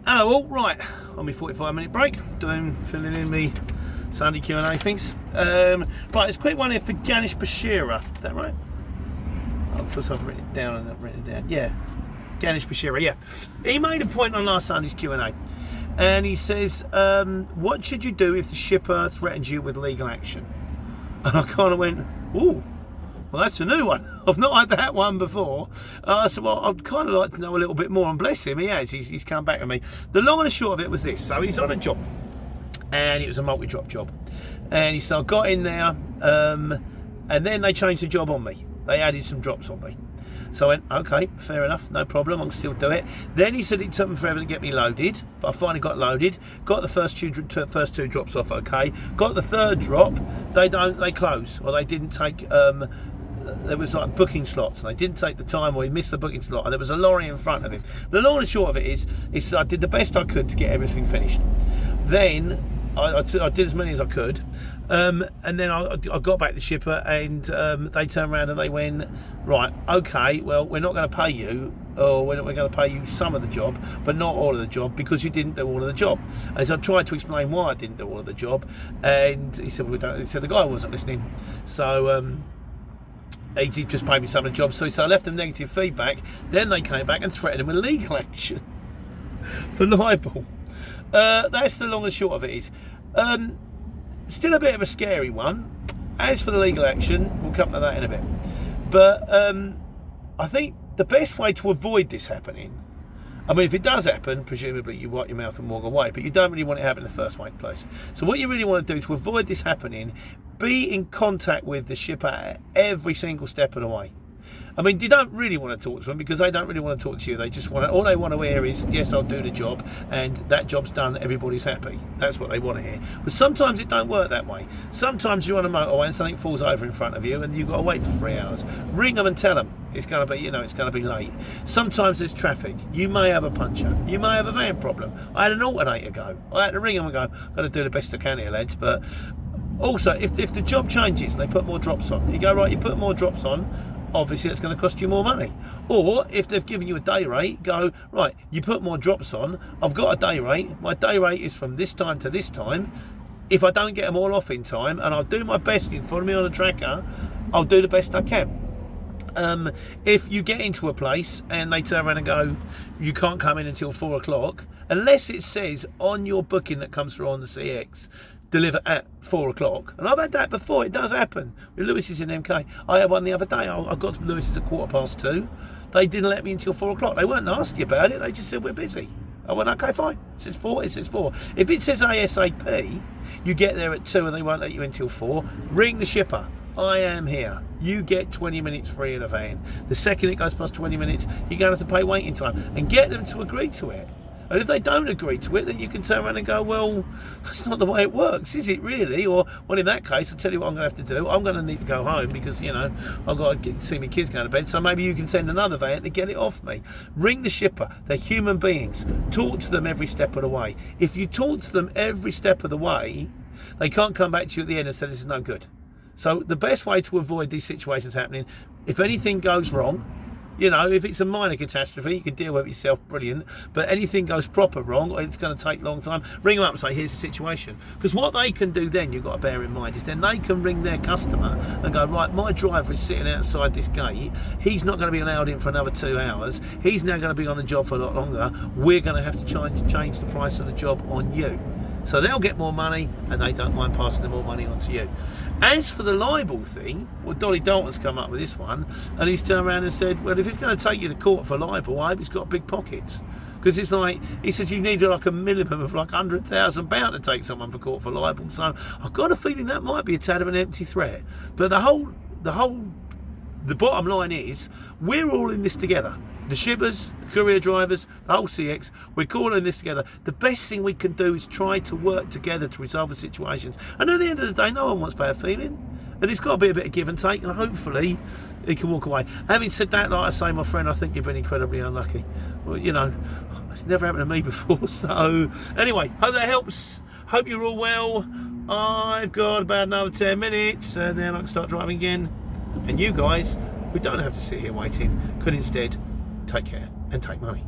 Hello all, right, on my 45-minute break, filling in me Sunday Q&A things. Right, it's a quick one here for Ganesh Bashira, is that right? Oh, of course I've written it down and I've written it down, yeah. Ganesh Bashira, yeah. He made a point on last Sunday's Q&A, and he says, what should you do if the shipper threatens you with legal action? And I kind of went, ooh. Well, that's a new one. I've not had that one before. I said, well, I'd kind of like to know a little bit more. And bless him, he has. He's come back to me. The long and the short of it was this. So he's on a job, and it was a multi-drop job. And he said, I got in there, and then they changed the job on me. They added some drops on me. So I went, okay, fair enough, no problem, I can still do it. Then he said it took them forever to get me loaded, but I finally got loaded. Got the first two drops off, okay. Got the third drop, they close, or they didn't take. There was like booking slots, and they didn't take the time, or he missed the booking slot, and there was a lorry in front of him. The long and short of it is I did the best I could to get everything finished. Then I did as many as I could, and then I got back to the shipper, and they turned around and they went, right, okay, well, we're not going to pay you, or we're going to pay you some of the job, but not all of the job, because you didn't do all of the job. And so I tried to explain why I didn't do all of the job, and he said, he said the guy wasn't listening, so he did just pay me some of the job. So I left them negative feedback. Then they came back and threatened him with legal action for libel. That's the long and short of it is. Still a bit of a scary one. As for the legal action, we'll come to that in a bit. But I think the best way to avoid this happening, I mean, if it does happen, presumably you wipe your mouth and walk away, but you don't really want it to happen in the first place. So what you really want to do to avoid this happening, be in contact with the shipper every single step of the way. I mean, you don't really want to talk to them, because they don't really want to talk to you. They just all they want to hear is, yes, I'll do the job, and that job's done, everybody's happy. That's what they want to hear. But sometimes it don't work that way. Sometimes you're on a motorway and something falls over in front of you, and you've got to wait for 3 hours. Ring them and tell them it's going to be, it's going to be late. Sometimes there's traffic. You may have a puncture. You may have a van problem. I had an alternator go. I had to ring them and go, I've got to do the best I can here, lads. But also, if the job changes and they put more drops on, you go, right, you put more drops on, obviously it's going to cost you more money. Or if they've given you a day rate, go, right, you put more drops on, I've got a day rate, my day rate is from this time to this time. If I don't get them all off in time, and I'll do my best, you can follow me on a tracker, I'll do the best I can. If you get into a place and they turn around and go, you can't come in until 4 o'clock, unless it says on your booking that comes through on the CX, deliver at 4 o'clock. And I've had that before, it does happen. With Lewis's in MK. I had one the other day, I got to Lewis's at 2:15. They didn't let me until 4 o'clock. They weren't nasty about it, they just said, we're busy. I went, okay, fine. It says 4, it says 4. If it says ASAP, you get there at 2 and they won't let you until 4, ring the shipper. I am here. You get 20 minutes free in a van. The second it goes past 20 minutes, you're going to have to pay waiting time. And get them to agree to it. And if they don't agree to it, then you can turn around and go, well, that's not the way it works, is it really? Or, well, in that case, I'll tell you what I'm going to have to do. I'm going to need to go home because, I've got to see my kids go to bed. So maybe you can send another van to get it off me. Ring the shipper. They're human beings. Talk to them every step of the way. If you talk to them every step of the way, they can't come back to you at the end and say this is no good. So the best way to avoid these situations happening, if anything goes wrong, if it's a minor catastrophe, you can deal with it yourself, brilliant. But anything goes proper wrong, or it's going to take a long time, ring them up and say, here's the situation. Because what they can do then, you've got to bear in mind, is then they can ring their customer and go, right, my driver is sitting outside this gate. He's not going to be allowed in for another 2 hours. He's now going to be on the job for a lot longer. We're going to have to change the price of the job on you. So they'll get more money, and they don't mind passing the more money on to you. As for the libel thing, well, Dolly Dalton's come up with this one, and he's turned around and said, well, if it's going to take you to court for libel, I hope he's got big pockets. Because it's like, he says you need like a minimum of like £100,000 to take someone for court for libel. So I've got a feeling that might be a tad of an empty threat. But the bottom line is, we're all in this together. The shippers, the courier drivers, the whole CX, we're calling this together. The best thing we can do is try to work together to resolve the situations. And at the end of the day, no one wants bad feeling. And it's got to be a bit of give and take, and hopefully he can walk away. Having said that, like I say, my friend, I think you've been incredibly unlucky. Well, it's never happened to me before. So anyway, hope that helps. Hope you're all well. I've got about another 10 minutes, and then I can start driving again. And you guys, who don't have to sit here waiting, could instead take care and take money.